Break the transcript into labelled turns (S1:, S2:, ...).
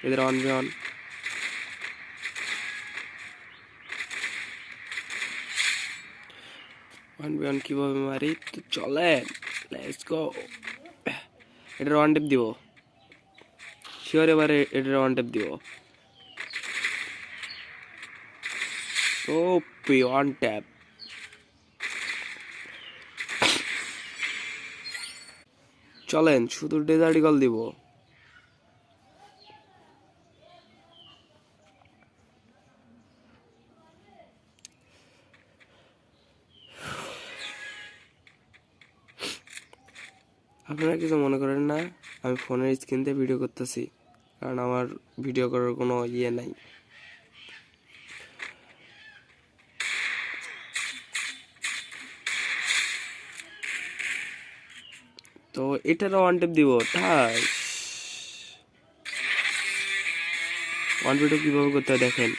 S1: এদের 1v1। কিভাবে মারি তো চলেন, লেটস গো। এটার ওয়ান টেপ দিব শিওর, এবারে এটার ওয়ান টেপ দিব। O P one tap. চলেন শুধু ডেজার্ট ইগল দিব। আপনারা কিছু মনে করেন না, আমি ফোনের স্ক্রিন দিয়ে ভিডিও করতেছি, কারণ আমার ভিডিও করার কোনো ইয়ে নাই। তো এটারও ওয়ান টেপ দিব। ঠাস 1v2 কিভাবে করতে হয় দেখেন।